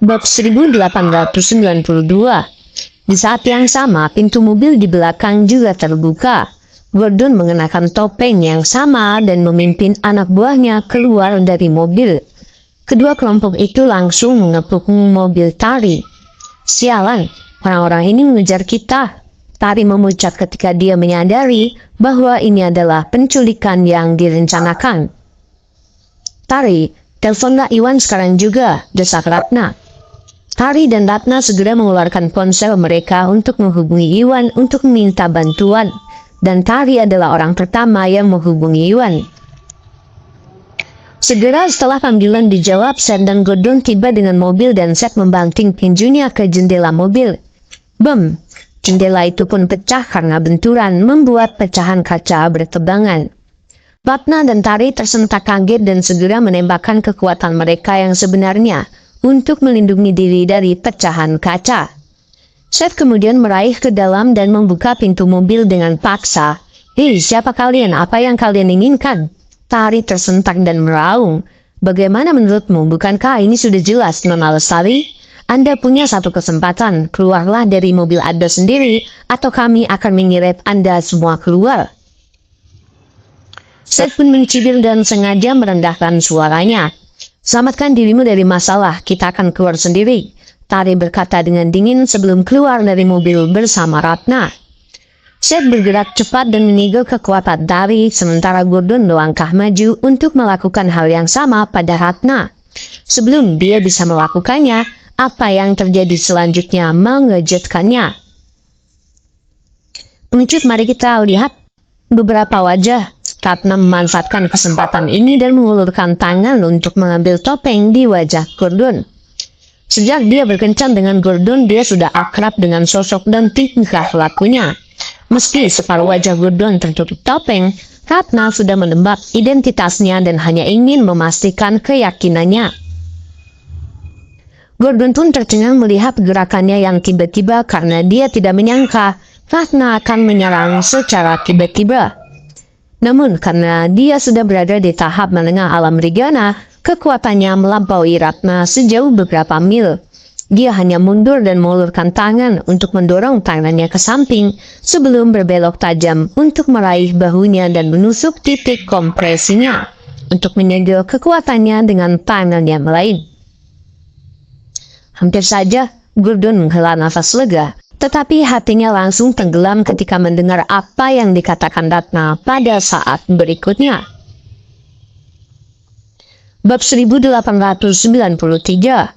Bab 1892. Di saat yang sama, pintu mobil di belakang juga terbuka. Gordon mengenakan topeng yang sama dan memimpin anak buahnya keluar dari mobil. Kedua kelompok itu langsung mengepung mobil Tari. Sialan, orang-orang ini mengejar kita. Tari memucat ketika dia menyadari bahwa ini adalah penculikan yang direncanakan. Tari, teleponlah Iwan sekarang juga, desak Ratna. Tari dan Ratna segera mengeluarkan ponsel mereka untuk menghubungi Iwan untuk meminta bantuan. Dan Tari adalah orang pertama yang menghubungi Iwan. Segera setelah panggilan dijawab, Seth dan Gordon tiba dengan mobil dan Seth membanting tinjunya ke jendela mobil. Bem! Jendela itu pun pecah karena benturan membuat pecahan kaca bertebangan. Ratna dan Tari tersentak kaget dan segera menembakkan kekuatan mereka yang sebenarnya untuk melindungi diri dari pecahan kaca. Seth kemudian meraih ke dalam dan membuka pintu mobil dengan paksa. "Hei, siapa kalian? Apa yang kalian inginkan?" Tari tersentak dan meraung. "Bagaimana menurutmu? Bukankah ini sudah jelas, Nona Lestari? Anda punya satu kesempatan. Keluarlah dari mobil Anda sendiri, atau kami akan menyeret Anda semua keluar." Seth pun mencibir dan sengaja merendahkan suaranya. "Selamatkan dirimu dari masalah, kita akan keluar sendiri," Tari berkata dengan dingin sebelum keluar dari mobil bersama Ratna. Seth bergerak cepat dan menyegel kekuatan Tari, sementara Gordon melangkah maju untuk melakukan hal yang sama pada Ratna. Sebelum dia bisa melakukannya, apa yang terjadi selanjutnya mengejutkannya. Pengecut, mari kita lihat beberapa wajah. Ratna memanfaatkan kesempatan ini dan mengulurkan tangan untuk mengambil topeng di wajah Gordon. Sejak dia berkencan dengan Gordon, dia sudah akrab dengan sosok dan tingkah lakunya. Meski separuh wajah Gordon tertutup topeng, Ratna sudah menebak identitasnya dan hanya ingin memastikan keyakinannya. Gordon pun tercengang melihat gerakannya yang tiba-tiba karena dia tidak menyangka Ratna akan menyerang secara tiba-tiba. Namun karena dia sudah berada di tahap menengah alam Rigana, kekuatannya melampaui Ratna sejauh beberapa mil. Dia hanya mundur dan mengulurkan tangan untuk mendorong tangannya ke samping sebelum berbelok tajam untuk meraih bahunya dan menusuk titik kompresinya untuk menyegel kekuatannya dengan tangan yang lain. Hampir saja Gordon menghela nafas lega, tetapi hatinya langsung tenggelam ketika mendengar apa yang dikatakan Ratna pada saat berikutnya. Bab 1893.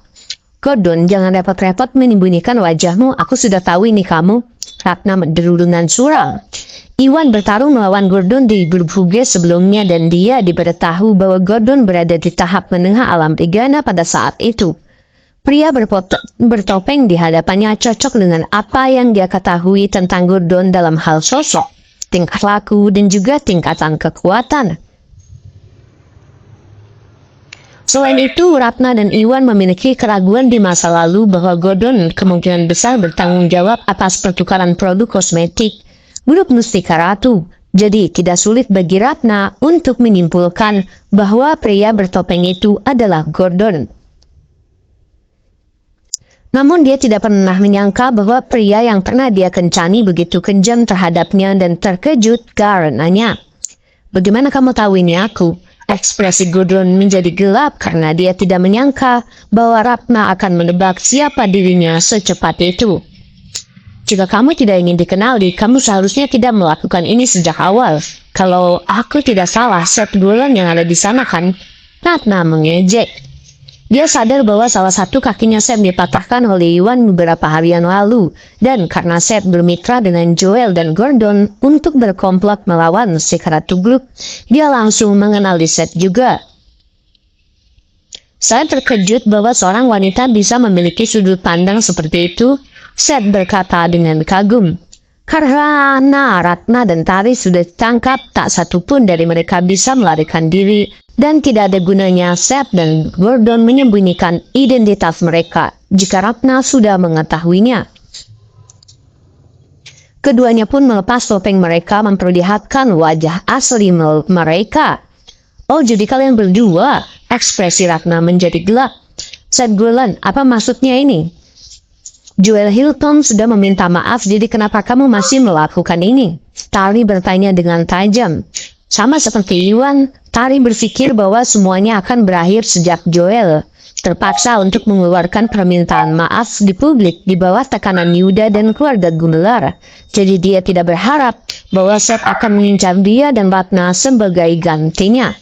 "Gordon, jangan repot-repot menyembunyikan wajahmu, aku sudah tahu ini kamu," Ratna menderu dengan suram. Iwan bertarung melawan Gordon di grup Huge sebelumnya dan dia diberitahu bahwa Gordon berada di tahap menengah alam Rigana pada saat itu. Pria bertopeng di hadapannya cocok dengan apa yang dia ketahui tentang Gordon dalam hal sosok, tingkah laku, dan juga tingkatan kekuatan. Selain itu, Ratna dan Iwan memiliki keraguan di masa lalu bahwa Gordon kemungkinan besar bertanggung jawab atas pertukaran produk kosmetik grup Mustika Ratu. Jadi tidak sulit bagi Ratna untuk menyimpulkan bahwa pria bertopeng itu adalah Gordon. Namun dia tidak pernah menyangka bahwa pria yang pernah dia kencani begitu kejam terhadapnya dan terkejut karenanya. "Bagaimana kamu tahu ini aku?" Ekspresi Gordon menjadi gelap karena dia tidak menyangka bahwa Ratna akan menebak siapa dirinya secepat itu. "Jika kamu tidak ingin dikenali, kamu seharusnya tidak melakukan ini sejak awal. Kalau aku tidak salah, Seth Golan yang ada di sana kan?" Ratna mengejek. Dia sadar bahwa salah satu kakinya Seth dipatahkan oleh Iwan beberapa hari yang lalu, dan karena Seth bermitra dengan Joel dan Gordon untuk berkomplot melawan si Ratu Gluk, dia langsung mengenali Seth juga. "Saya terkejut bahwa seorang wanita bisa memiliki sudut pandang seperti itu," Seth berkata dengan kagum. Karena Ratna dan Tari sudah ditangkap, tak satu pun dari mereka bisa melarikan diri, dan tidak ada gunanya Seth dan Gordon menyembunyikan identitas mereka jika Ratna sudah mengetahuinya. Keduanya pun melepas topeng mereka memperlihatkan wajah asli mereka. "Oh, jadi kalian berdua?" Ekspresi Ratna menjadi gelap. Said Gulen, apa maksudnya ini? Joel Hilton sudah meminta maaf, jadi kenapa kamu masih melakukan ini? Tari bertanya dengan tajam. Sama seperti Iwan, Tari berpikir bahwa semuanya akan berakhir sejak Joel terpaksa untuk mengeluarkan permintaan maaf di publik di bawah tekanan Yuda dan keluarga Gumelar. Jadi dia tidak berharap bahwa Seth akan mengincar dia dan Ratna sebagai gantinya.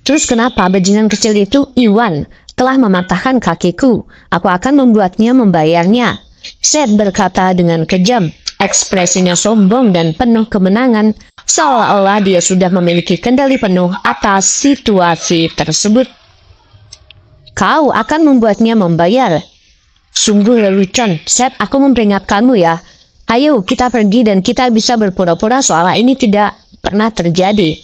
Terus kenapa bajingan kecil itu, Iwan, telah mematahkan kakiku? Aku akan membuatnya membayarnya. Seth berkata dengan kejam, ekspresinya sombong dan penuh kemenangan, seolah-olah dia sudah memiliki kendali penuh atas situasi tersebut. Kau akan membuatnya membayar. Sungguh lelucon, Seth, aku memperingatkanmu ya. Ayo kita pergi dan kita bisa berpura-pura seolah ini tidak pernah terjadi.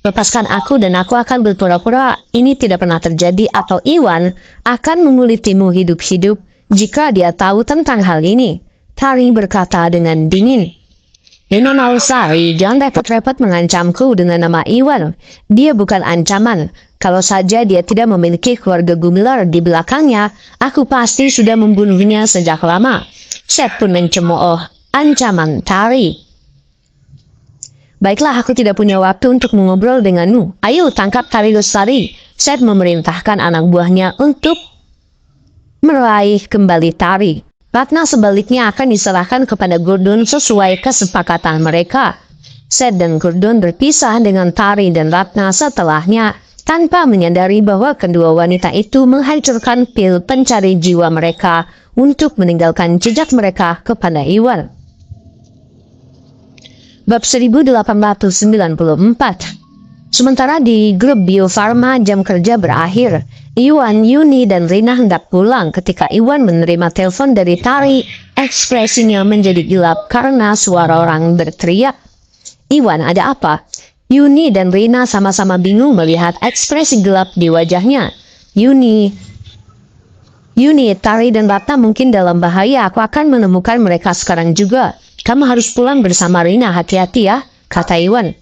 Lepaskan aku dan aku akan berpura-pura ini tidak pernah terjadi, atau Iwan akan mengulitimu hidup-hidup jika dia tahu tentang hal ini. Tari berkata dengan dingin. Nona Sari, jangan repot-repot mengancamku dengan nama Iwan. Dia bukan ancaman. Kalau saja dia tidak memiliki keluarga Gumelar di belakangnya, aku pasti sudah membunuhnya sejak lama. Seth pun mencemooh ancaman Tari. Baiklah, aku tidak punya waktu untuk mengobrol denganmu. Ayo tangkap Tari Lestari. Seth memerintahkan anak buahnya untuk meraih kembali Tari. Ratna sebaliknya akan diserahkan kepada Gordon sesuai kesepakatan mereka. Seth dan Gordon berpisah dengan Tari dan Ratna setelahnya, tanpa menyadari bahwa kedua wanita itu menghancurkan pil pencari jiwa mereka untuk meninggalkan jejak mereka kepada Iwan. Bab 1894. Sementara di grup Bio Farma jam kerja berakhir, Iwan, Yuni, dan Rina hendak pulang ketika Iwan menerima telepon dari Tari. Ekspresinya menjadi gelap karena suara orang berteriak. Iwan, ada apa? Yuni dan Rina sama-sama bingung melihat ekspresi gelap di wajahnya. Yuni, Tari dan Ratna mungkin dalam bahaya. Aku akan menemukan mereka sekarang juga. Kamu harus pulang bersama Rina, hati-hati ya, kata Iwan.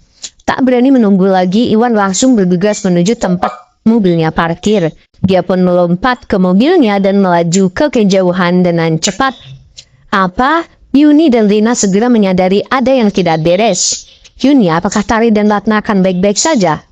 Tak berani menunggu lagi, Iwan langsung bergegas menuju tempat mobilnya parkir. Dia pun melompat ke mobilnya dan melaju ke kejauhan dengan cepat. Apa? Yuni dan Rina segera menyadari ada yang tidak beres. Yuni, apakah Tari dan Ratna akan baik-baik saja?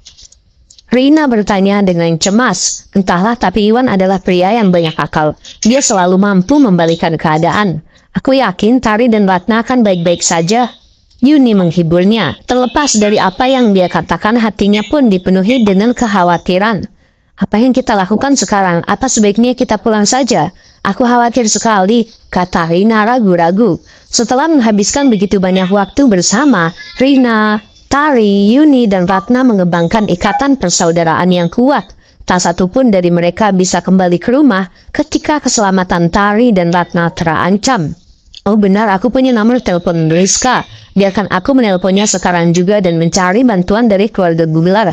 Rina bertanya dengan cemas. Entahlah, tapi Iwan adalah pria yang banyak akal. Dia selalu mampu membalikan keadaan. Aku yakin Tari dan Ratna akan baik-baik saja. Yuni menghiburnya. Terlepas dari apa yang dia katakan, hatinya pun dipenuhi dengan kekhawatiran. Apa yang kita lakukan sekarang? Apa sebaiknya kita pulang saja? Aku khawatir sekali, kata Rina ragu-ragu. Setelah menghabiskan begitu banyak waktu bersama, Rina, Tari, Yuni, dan Ratna mengembangkan ikatan persaudaraan yang kuat. Tak satu pun dari mereka bisa kembali ke rumah ketika keselamatan Tari dan Ratna terancam. Oh benar, aku punya nomor telepon Rizka. Biarkan aku menelponnya sekarang juga dan mencari bantuan dari keluarga Gumelar.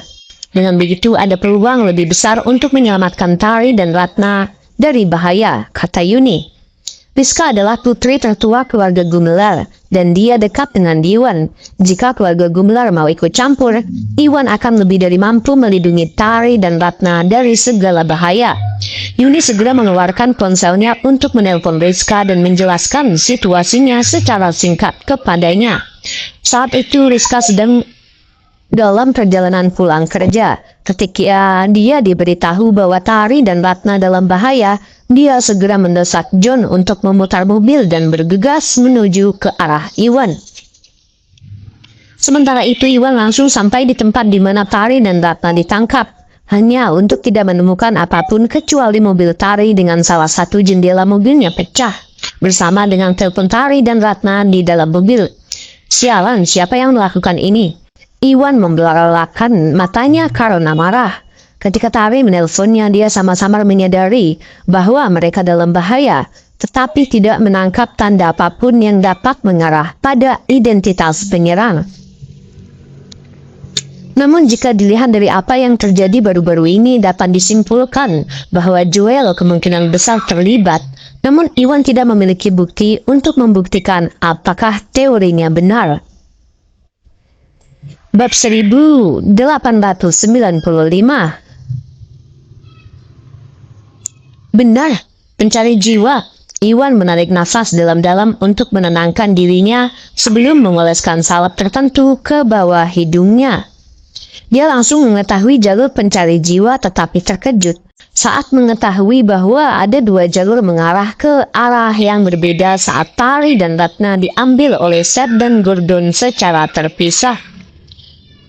Dengan begitu ada peluang lebih besar untuk menyelamatkan Tari dan Ratna dari bahaya, kata Yuni. Rizka adalah putri tertua keluarga Gumelar dan dia dekat dengan Iwan. Jika keluarga Gumelar mau ikut campur, Iwan akan lebih dari mampu melindungi Tari dan Ratna dari segala bahaya. Yuni segera mengeluarkan ponselnya untuk menelpon Rizka dan menjelaskan situasinya secara singkat kepadanya. Saat itu Rizka sedang dalam perjalanan pulang kerja. Ketika dia diberitahu bahwa Tari dan Ratna dalam bahaya, dia segera mendesak John untuk memutar mobil dan bergegas menuju ke arah Iwan. Sementara itu Iwan langsung sampai di tempat di mana Tari dan Ratna ditangkap, hanya untuk tidak menemukan apapun kecuali mobil Tari dengan salah satu jendela mobilnya pecah, bersama dengan telepon Tari dan Ratna di dalam mobil. Sialan, siapa yang melakukan ini? Iwan membelalakan matanya karena marah. Ketika Tari menelponnya, dia sama-sama menyadari bahwa mereka dalam bahaya, tetapi tidak menangkap tanda apapun yang dapat mengarah pada identitas penyerang. Namun jika dilihat dari apa yang terjadi baru-baru ini, dapat disimpulkan bahwa Joel kemungkinan besar terlibat. Namun Iwan tidak memiliki bukti untuk membuktikan apakah teorinya benar. Bab 1895. Benar, pencari jiwa. Iwan menarik nafas dalam-dalam untuk menenangkan dirinya sebelum mengoleskan salep tertentu ke bawah hidungnya. Dia langsung mengetahui jalur pencari jiwa tetapi terkejut saat mengetahui bahwa ada dua jalur mengarah ke arah yang berbeda saat Tari dan Ratna diambil oleh Seth dan Gordon secara terpisah.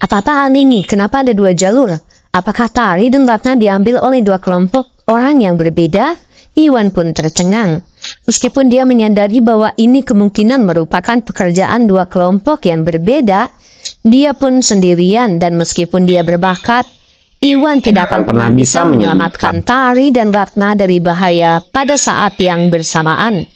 Apa-apaan ini? Kenapa ada dua jalur? Apakah Tari dan Ratna diambil oleh dua kelompok orang yang berbeda? Iwan pun tercengang. Meskipun dia menyadari bahwa ini kemungkinan merupakan pekerjaan dua kelompok yang berbeda, dia pun sendirian dan meskipun dia berbakat, Iwan tidak akan pernah bisa menyelamatkan Tari dan Ratna dari bahaya pada saat yang bersamaan.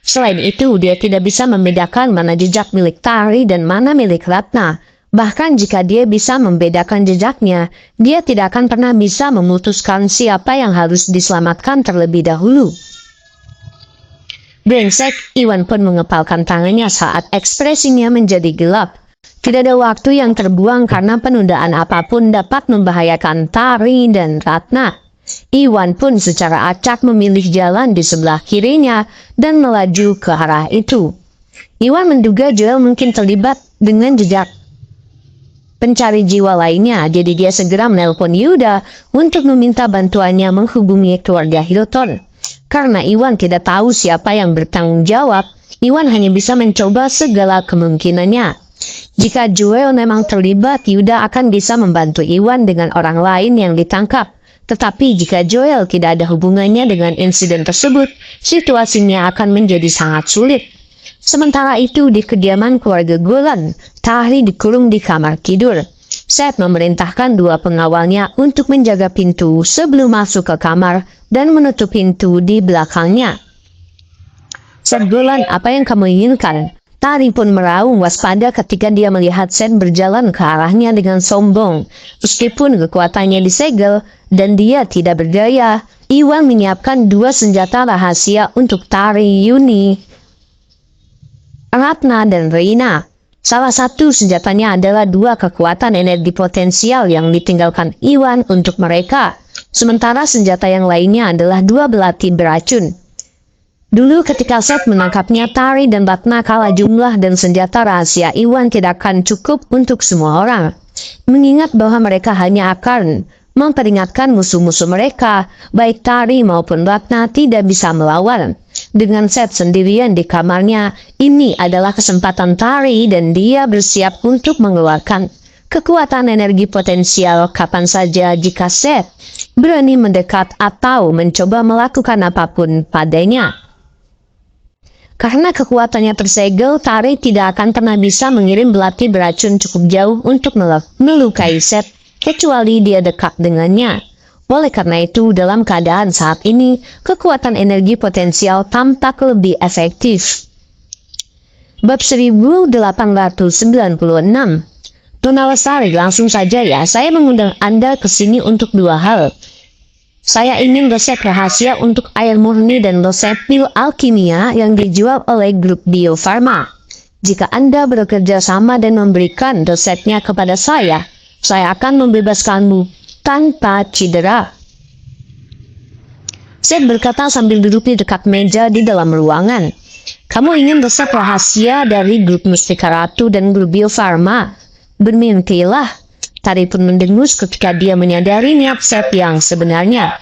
Selain itu, dia tidak bisa membedakan mana jejak milik Tari dan mana milik Ratna. Bahkan jika dia bisa membedakan jejaknya, dia tidak akan pernah bisa memutuskan siapa yang harus diselamatkan terlebih dahulu. Brengsek, Iwan pun mengepalkan tangannya saat ekspresinya menjadi gelap. Tidak ada waktu yang terbuang karena penundaan apapun dapat membahayakan Tari dan Ratna. Iwan pun secara acak memilih jalan di sebelah kirinya dan melaju ke arah itu. Iwan menduga Joel mungkin terlibat dengan jejak pencari jiwa lainnya, jadi dia segera menelpon Yuda untuk meminta bantuannya menghubungi keluarga Hilton. Karena Iwan tidak tahu siapa yang bertanggung jawab, Iwan hanya bisa mencoba segala kemungkinannya. Jika Joel memang terlibat, Yuda akan bisa membantu Iwan dengan orang lain yang ditangkap. Tetapi jika Joel tidak ada hubungannya dengan insiden tersebut, situasinya akan menjadi sangat sulit. Sementara itu di kediaman keluarga Golan, Tari dikurung di kamar tidur. Seth memerintahkan dua pengawalnya untuk menjaga pintu sebelum masuk ke kamar dan menutup pintu di belakangnya. Seth Golan, apa yang kamu inginkan? Tari pun meraung waspada ketika dia melihat Seth berjalan ke arahnya dengan sombong. Meskipun kekuatannya disegel dan dia tidak berdaya, Iwan menyiapkan dua senjata rahasia untuk Tari, Yuni, Ratna dan Reina. Salah satu senjatanya adalah dua kekuatan energi potensial yang ditinggalkan Iwan untuk mereka. Sementara senjata yang lainnya adalah dua belati beracun. Dulu ketika Seth menangkapnya, Tari dan Ratna kalah jumlah dan senjata rahasia Iwan tidak akan cukup untuk semua orang. Mengingat bahwa mereka hanya akan memperingatkan musuh-musuh mereka, baik Tari maupun Ratna tidak bisa melawan. Dengan Seth sendirian di kamarnya, ini adalah kesempatan Tari dan dia bersiap untuk mengeluarkan kekuatan energi potensial kapan saja jika Seth berani mendekat atau mencoba melakukan apapun padanya. Karena kekuatannya tersegel, Tari tidak akan pernah bisa mengirim belati beracun cukup jauh untuk melukai Seth, kecuali dia dekat dengannya. Oleh karena itu, dalam keadaan saat ini, kekuatan energi potensial tampak lebih efektif. Bab 1896. Nona Lestari, langsung saja ya, saya mengundang Anda ke sini untuk dua hal. Saya ingin resep rahasia untuk air murni dan resep pil alkimia yang dijual oleh grup Bio Farma. Jika Anda bekerja sama dan memberikan resepnya kepada saya akan membebaskanmu tanpa cedera. Seth berkata sambil duduk di dekat meja di dalam ruangan. Kamu ingin resep rahasia dari grup Mustika Ratu dan grup Bio Farma? Bermimpilah. Tari pun mendengus ketika dia menyadari niat Seth yang sebenarnya.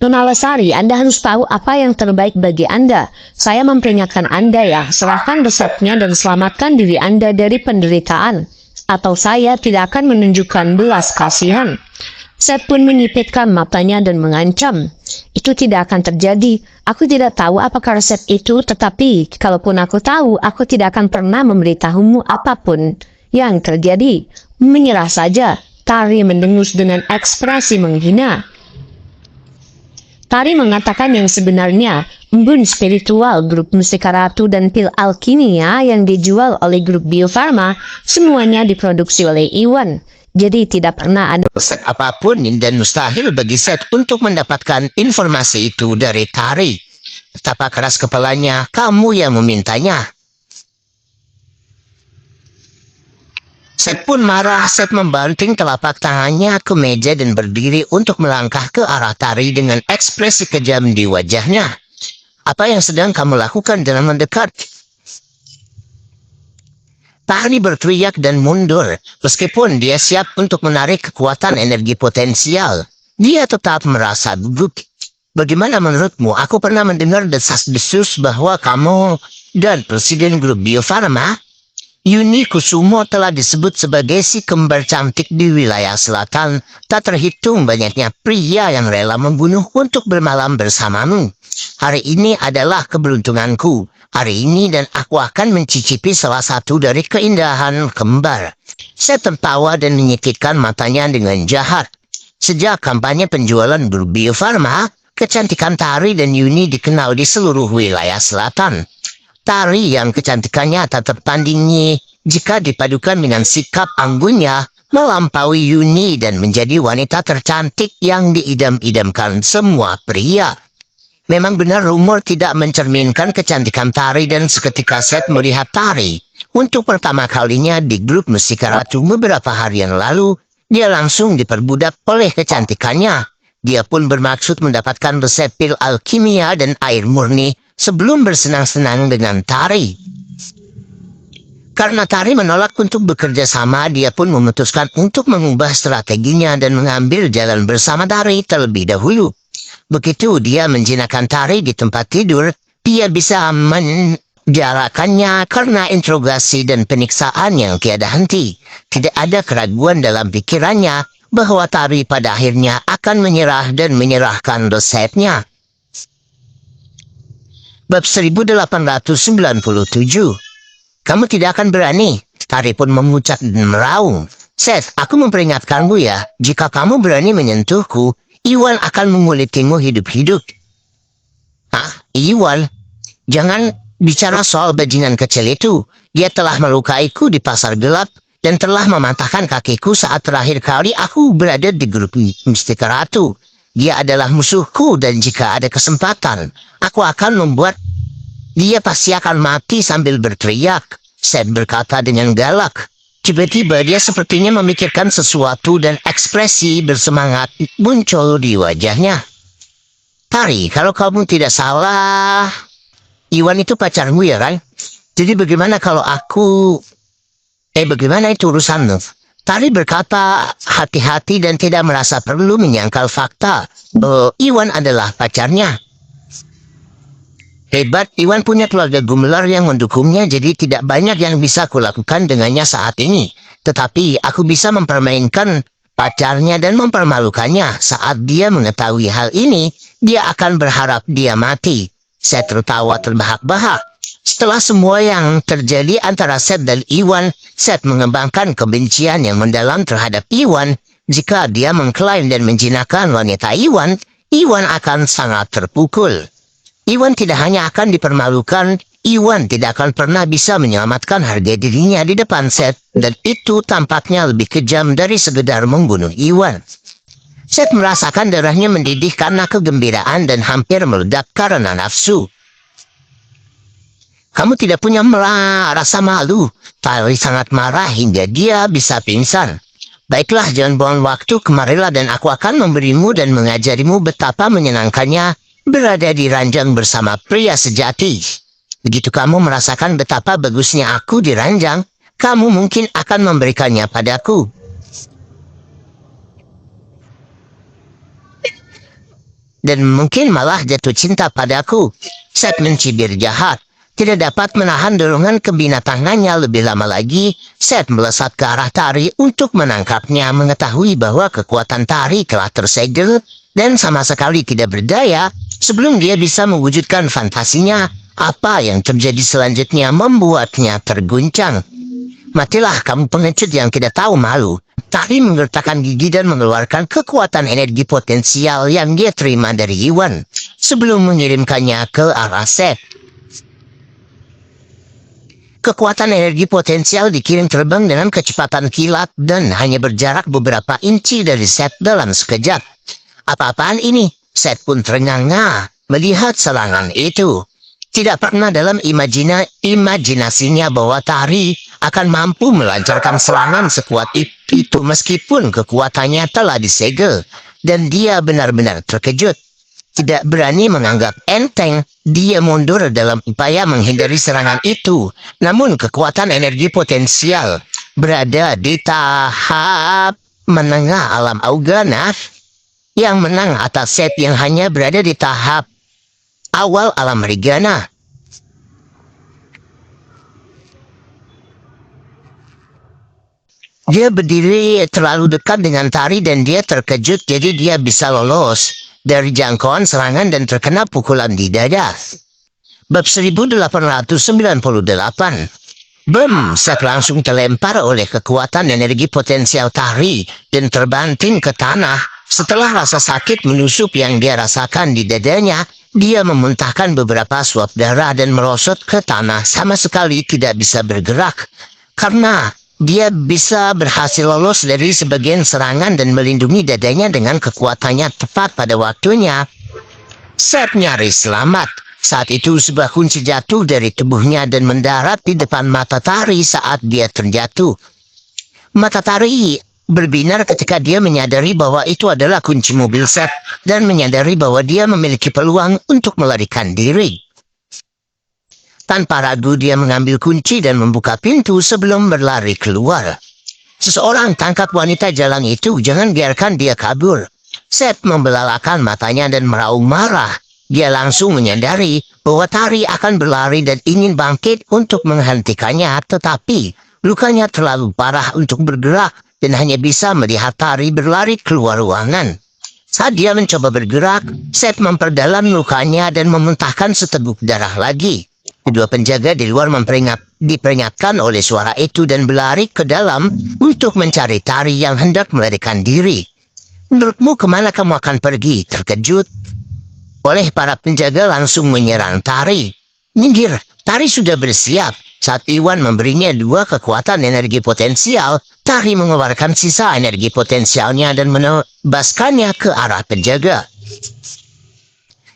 Nona Lestari, Anda harus tahu apa yang terbaik bagi Anda. Saya memperingatkan Anda ya, serahkan resepnya dan selamatkan diri Anda dari penderitaan. Atau saya tidak akan menunjukkan belas kasihan. Seth pun menyipitkan matanya dan mengancam. Itu tidak akan terjadi. Aku tidak tahu apakah resep itu, tetapi kalaupun aku tahu, aku tidak akan pernah memberitahumu apapun yang terjadi. Menyerah saja. Tari mendengus dengan ekspresi menghina. Tari mengatakan yang sebenarnya, embun spiritual grup Mustika Ratu dan pil alkimia yang dijual oleh grup Bio Farma, semuanya diproduksi oleh Iwan. Jadi tidak pernah ada resep apapun dan mustahil bagi Seth untuk mendapatkan informasi itu dari Tari. Betapa keras kepalanya, kamu yang memintanya. Seth pun marah. Seth membanting telapak tangannya ke meja dan berdiri untuk melangkah ke arah Tari dengan ekspresi kejam di wajahnya. Apa yang sedang kamu lakukan dalam mendekat? Tari berteriak dan mundur. Meskipun dia siap untuk menarik kekuatan energi potensial, dia tetap merasa gugup. Bagaimana menurutmu? Aku pernah mendengar desas-desus bahwa kamu dan Presiden Grup Bio Farma, Yuni Kusumo, telah disebut sebagai si kembar cantik di wilayah selatan. Tak terhitung banyaknya pria yang rela membunuh untuk bermalam bersamamu. Hari ini adalah keberuntunganku. Hari ini dan aku akan mencicipi salah satu dari keindahan kembar. Saya tertawa dan menyikitkan matanya dengan jahat. Sejak kampanye penjualan Bio Farma, kecantikan Tari dan Yuni dikenal di seluruh wilayah selatan. Tari yang kecantikannya tak tertandingi jika dipadukan dengan sikap anggunnya melampaui Yuni dan menjadi wanita tercantik yang diidam-idamkan semua pria. Memang benar rumor tidak mencerminkan kecantikan Tari dan seketika Seth melihat Tari untuk pertama kalinya di grup Mustika Ratu beberapa hari yang lalu, dia langsung diperbudak oleh kecantikannya. Dia pun bermaksud mendapatkan resep pil alkimia dan air murni sebelum bersenang-senang dengan Tari. Karena Tari menolak untuk bekerja sama, dia pun memutuskan untuk mengubah strateginya dan mengambil jalan bersama Tari terlebih dahulu. Begitu dia menjinakkan Tari di tempat tidur, dia bisa menjarakannya karena interogasi dan penyiksaan yang tiada henti. Tidak ada keraguan dalam pikirannya bahwa Tari pada akhirnya akan menyerah dan menyerahkan resepnya. Bab 1897. Kamu tidak akan berani. Tari pun memuncak dan meraung. Seth, aku memperingatkanmu ya, jika kamu berani menyentuhku, Iwan akan mengulitimu hidup-hidup. Hah? Iwan? Jangan bicara soal bajingan kecil itu. Dia telah melukaiku di pasar gelap dan telah mematahkan kakiku saat terakhir kali aku berada di grup Mustika Ratu. Dia adalah musuhku dan jika ada kesempatan, aku akan membuat dia pasti akan mati sambil berteriak. Seth berkata dengan galak. Tiba-tiba dia sepertinya memikirkan sesuatu dan ekspresi bersemangat muncul di wajahnya. Tari, kalau kamu tidak salah, Iwan itu pacarmu ya kan? Jadi bagaimana kalau bagaimana itu urusanmu? Tari berkata hati-hati dan tidak merasa perlu menyangkal fakta bahwa Iwan adalah pacarnya. Hebat, Iwan punya keluarga gumelar yang mendukungnya, jadi tidak banyak yang bisa kulakukan dengannya saat ini. Tetapi aku bisa mempermainkan pacarnya dan mempermalukannya. Saat dia mengetahui hal ini, dia akan berharap dia mati. Seth tertawa terbahak-bahak. Setelah semua yang terjadi antara Seth dan Iwan, Seth mengembangkan kebencian yang mendalam terhadap Iwan. Jika dia mengklaim dan menjinakkan wanita Iwan, Iwan akan sangat terpukul. Iwan tidak hanya akan dipermalukan, Iwan tidak akan pernah bisa menyelamatkan harga dirinya di depan Seth, dan itu tampaknya lebih kejam dari sekedar membunuh Iwan. Seth merasakan darahnya mendidih karena kegembiraan dan hampir meledak karena nafsu. Kamu tidak punya rasa malu. Tari sangat marah hingga dia bisa pingsan. Baiklah, jangan buang waktu, kemarilah dan aku akan memberimu dan mengajarimu betapa menyenangkannya berada di ranjang bersama pria sejati. Begitu kamu merasakan betapa bagusnya aku di ranjang, kamu mungkin akan memberikannya padaku. Dan mungkin malah jatuh cinta padaku. Seth mencibir jahat. Tidak dapat menahan dorongan kebinatangannya lebih lama lagi, Seth melesat ke arah Tari untuk menangkapnya, mengetahui bahwa kekuatan Tari telah tersegel dan sama sekali tidak berdaya. Sebelum dia bisa mewujudkan fantasinya, apa yang terjadi selanjutnya membuatnya terguncang. Matilah kamu pengecut yang tidak tahu malu. Tari menggertakkan gigi dan mengeluarkan kekuatan energi potensial yang dia terima dari Iwan sebelum mengirimkannya ke arah Seth. Kekuatan energi potensial dikirim terbang dengan kecepatan kilat dan hanya berjarak beberapa inci dari Seth dalam sekejap. Apa-apaan ini? Seth pun terengah-engah melihat serangan itu. Tidak pernah dalam imajinasinya bahwa Tari akan mampu melancarkan serangan sekuat itu meskipun kekuatannya telah disegel. Dan dia benar-benar terkejut. Tidak berani menganggap enteng, dia mundur dalam upaya menghindari serangan itu. Namun kekuatan energi potensial berada di tahap menengah alam Augana. Yang menang atas Seth yang hanya berada di tahap awal alam Regana. Dia berdiri terlalu dekat dengan Tari dan dia terkejut jadi dia bisa lolos dari jangkauan serangan dan terkena pukulan di dada. Bab 1898. Seth langsung terlempar oleh kekuatan energi potensial Tari dan terbanting ke tanah. Setelah rasa sakit menusuk yang dia rasakan di dadanya, dia memuntahkan beberapa suap darah dan merosot ke tanah, sama sekali tidak bisa bergerak. Karena dia bisa berhasil lolos dari sebagian serangan dan melindungi dadanya dengan kekuatannya tepat pada waktunya. Seth nyaris selamat. Saat itu sebuah kunci jatuh dari tubuhnya dan mendarat di depan mata Tari saat dia terjatuh. Mata Tari berbinar ketika dia menyadari bahwa itu adalah kunci mobil Seth dan menyadari bahwa dia memiliki peluang untuk melarikan diri. Tanpa ragu dia mengambil kunci dan membuka pintu sebelum berlari keluar. Seseorang tangkap wanita jalan itu, jangan biarkan dia kabur. Seth membelalakan matanya dan meraung marah. Dia langsung menyadari bahwa Tari akan berlari dan ingin bangkit untuk menghentikannya, tetapi lukanya terlalu parah untuk bergerak dan hanya bisa melihat Tari berlari keluar ruangan. Saat dia mencoba bergerak, Seth memperdalam lukanya dan memuntahkan seteguk darah lagi. Kedua penjaga di luar diperingatkan oleh suara itu dan berlari ke dalam untuk mencari Tari yang hendak melarikan diri. Menurutmu kemana kamu akan pergi? Terkejut oleh para penjaga langsung menyerang Tari. Minggir, Tari sudah bersiap. Saat Iwan memberinya dua kekuatan energi potensial, Tari mengeluarkan sisa energi potensialnya dan menebaskannya ke arah penjaga.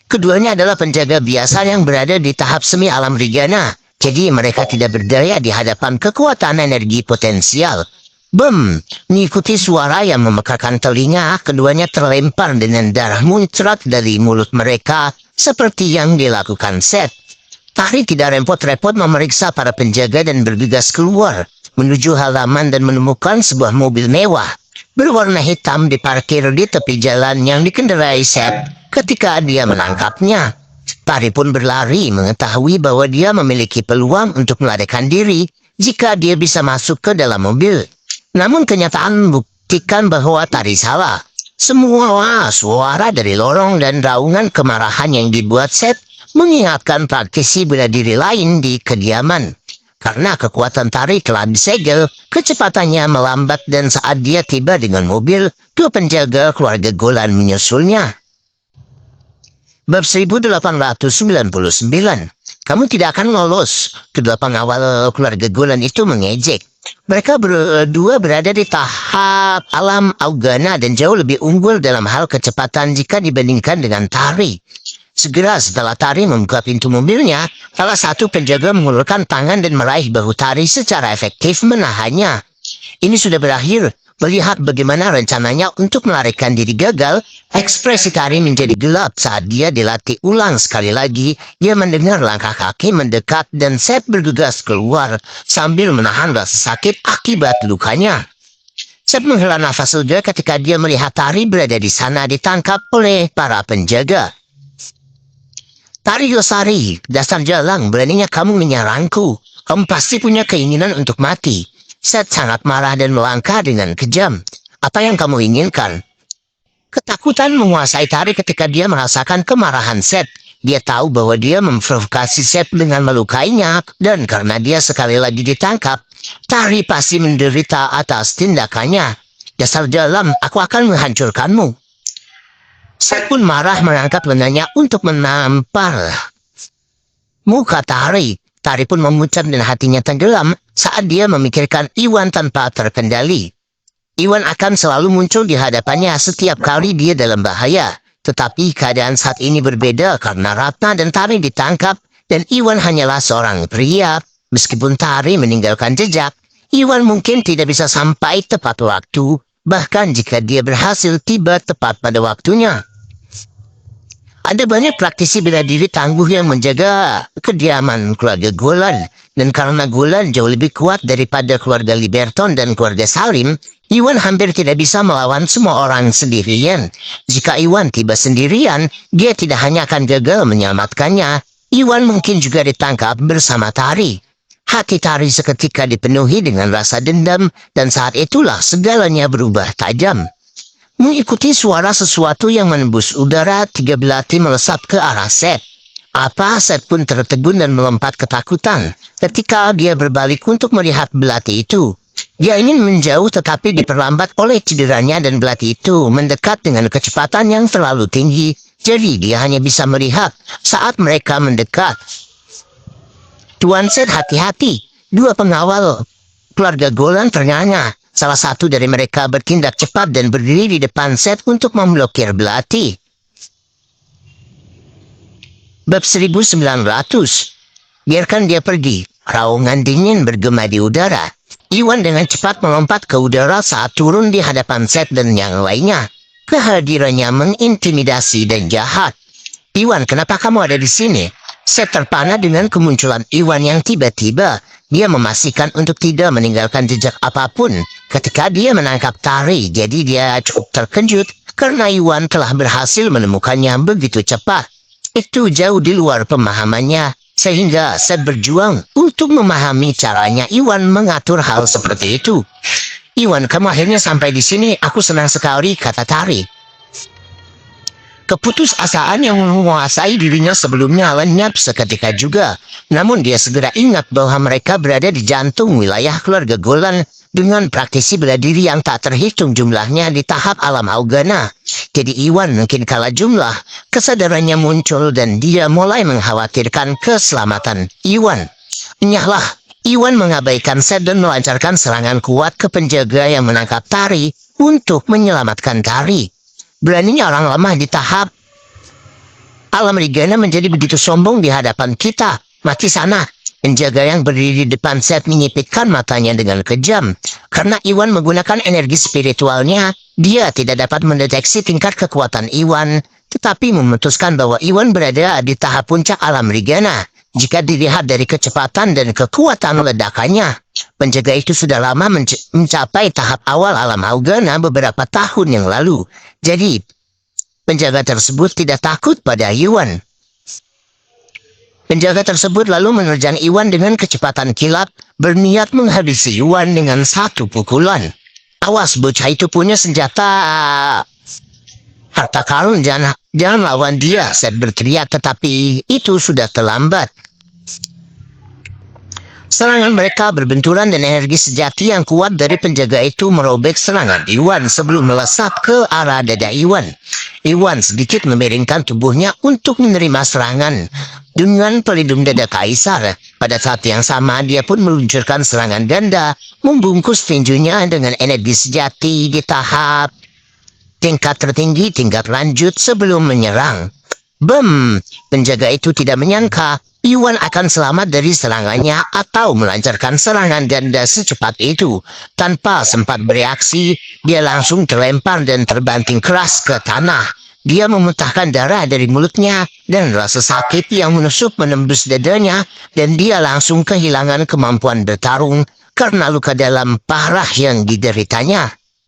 Keduanya adalah penjaga biasa yang berada di tahap semi alam Regana, jadi mereka tidak berdaya di hadapan kekuatan energi potensial. Mengikuti suara yang memekakan telinga, keduanya terlempar dengan darah muncrat dari mulut mereka, seperti yang dilakukan Seth. Tari tidak repot-repot memeriksa para penjaga dan bergegas keluar, menuju halaman dan menemukan sebuah mobil mewah berwarna hitam diparkir di tepi jalan yang dikendarai Seth ketika dia menangkapnya. Tari pun berlari mengetahui bahwa dia memiliki peluang untuk melarikan diri jika dia bisa masuk ke dalam mobil. Namun kenyataan membuktikan bahwa Tari salah. Semua suara dari lorong dan raungan kemarahan yang dibuat Seth mengingatkan praktisi bela diri lain di kediaman. Karena kekuatan Tari telah disegel, kecepatannya melambat dan saat dia tiba dengan mobil, dua penjaga keluarga Golan menyusulnya. Bab 1899. Kamu tidak akan lolos. Kedua pengawal keluarga Golan itu mengejek. Mereka berdua berada di tahap alam Augana dan jauh lebih unggul dalam hal kecepatan jika dibandingkan dengan Tari. Segera setelah Tari membuka pintu mobilnya, salah satu penjaga mengulurkan tangan dan meraih bahu Tari secara efektif menahannya. Ini sudah berakhir. Melihat bagaimana rencananya untuk melarikan diri gagal, ekspresi Tari menjadi gelap saat dia dilatih ulang sekali lagi. Dia mendengar langkah kaki mendekat dan Seth bergegas keluar sambil menahan rasa sakit akibat lukanya. Seth menghela nafas lega ketika dia melihat Tari berada di sana ditangkap oleh para penjaga. Tari Yosari, dasar jalang, beraninya kamu menyerangku. Kamu pasti punya keinginan untuk mati. Seth sangat marah dan melangkah dengan kejam. Apa yang kamu inginkan? Ketakutan menguasai Tari ketika dia merasakan kemarahan Seth. Dia tahu bahwa dia memprovokasi Seth dengan melukainya, dan karena dia sekali lagi ditangkap, Tari pasti menderita atas tindakannya. Dasar jalang, aku akan menghancurkanmu. Seth pun marah mengangkat lengannya untuk menampar muka Tari. Tari pun memucat dan hatinya tenggelam saat dia memikirkan Iwan tanpa terkendali. Iwan akan selalu muncul di hadapannya setiap kali dia dalam bahaya. Tetapi keadaan saat ini berbeda karena Ratna dan Tari ditangkap. Dan Iwan hanyalah seorang pria. Meskipun Tari meninggalkan jejak, Iwan mungkin tidak bisa sampai tepat waktu, bahkan jika dia berhasil tiba tepat pada waktunya. Ada banyak praktisi bela diri tangguh yang menjaga kediaman keluarga Golan. Dan karena Golan jauh lebih kuat daripada keluarga Liberton dan keluarga Salim, Iwan hampir tidak bisa melawan semua orang sendirian. Jika Iwan tiba sendirian, dia tidak hanya akan gagal menyelamatkannya, Iwan mungkin juga ditangkap bersama Tari. Hati Tari seketika dipenuhi dengan rasa dendam, dan saat itulah segalanya berubah tajam. Mengikuti suara sesuatu yang menembus udara, 3 belati melesat ke arah Seth. Seth pun tertegun dan melompat ketakutan ketika dia berbalik untuk melihat belati itu. Dia ingin menjauh tetapi diperlambat oleh cederanya dan belati itu mendekat dengan kecepatan yang terlalu tinggi. Jadi dia hanya bisa melihat saat mereka mendekat. Tuan Seth, hati-hati. 2 pengawal keluarga Golan ternyanya. Salah satu dari mereka bertindak cepat dan berdiri di depan Seth untuk memblokir belati. Bab 1900. Biarkan dia pergi. Raungan dingin bergema di udara. Iwan dengan cepat melompat ke udara saat turun di hadapan Seth dan yang lainnya. Kehadirannya mengintimidasi dan jahat. Iwan, kenapa kamu ada di sini? Seth terpana dengan kemunculan Iwan yang tiba-tiba. Dia memastikan untuk tidak meninggalkan jejak apapun ketika dia menangkap Tari. Jadi dia cukup terkejut karena Iwan telah berhasil menemukannya begitu cepat. Itu jauh di luar pemahamannya, sehingga Seth berjuang untuk memahami caranya Iwan mengatur hal seperti itu. Iwan, kamu akhirnya sampai di sini. Aku senang sekali, kata Tari. Keputusasaan yang menguasai dirinya sebelumnya lenyap seketika juga. Namun dia segera ingat bahwa mereka berada di jantung wilayah keluarga Golan dengan praktisi bela diri yang tak terhitung jumlahnya di tahap alam Augana. Jadi Iwan mungkin kalah jumlah. Kesadarannya muncul dan dia mulai mengkhawatirkan keselamatan Iwan. Nyahlah, Iwan mengabaikan Seth dan melancarkan serangan kuat ke penjaga yang menangkap Tari untuk menyelamatkan Tari. Beraninya orang lemah di tahap alam Regana menjadi begitu sombong di hadapan kita. Mati sana. Penjaga yang berdiri di depan Seth menyipitkan matanya dengan kejam. Karena Iwan menggunakan energi spiritualnya, dia tidak dapat mendeteksi tingkat kekuatan Iwan, tetapi memutuskan bahwa Iwan berada di tahap puncak alam Regana. Jika dilihat dari kecepatan dan kekuatan ledakannya, penjaga itu sudah lama mencapai tahap awal alam Augana beberapa tahun yang lalu. Jadi, penjaga tersebut tidak takut pada Iwan. Penjaga tersebut lalu menerjang Iwan dengan kecepatan kilat, berniat menghabisi Iwan dengan 1 pukulan. Awas, bocah itu punya senjata harta karun, jangan lawan dia, Seth berteriak, tetapi itu sudah terlambat. Serangan mereka berbenturan dan energi sejati yang kuat dari penjaga itu merobek serangan Iwan sebelum melesat ke arah dada Iwan. Iwan sedikit memiringkan tubuhnya untuk menerima serangan dengan pelindung dada kaisar. Pada saat yang sama dia pun meluncurkan serangan ganda, membungkus tinjunya dengan energi sejati di tahap tingkat tertinggi tingkat lanjut sebelum menyerang. Bem! Penjaga itu tidak menyangka Iwan akan selamat dari serangannya atau melancarkan serangan ganda secepat itu. Tanpa sempat bereaksi, dia langsung terlempar dan terbanting keras ke tanah. Dia memuntahkan darah dari mulutnya dan rasa sakit yang menusuk menembus dadanya, dan dia langsung kehilangan kemampuan bertarung karena luka dalam parah yang dideritanya.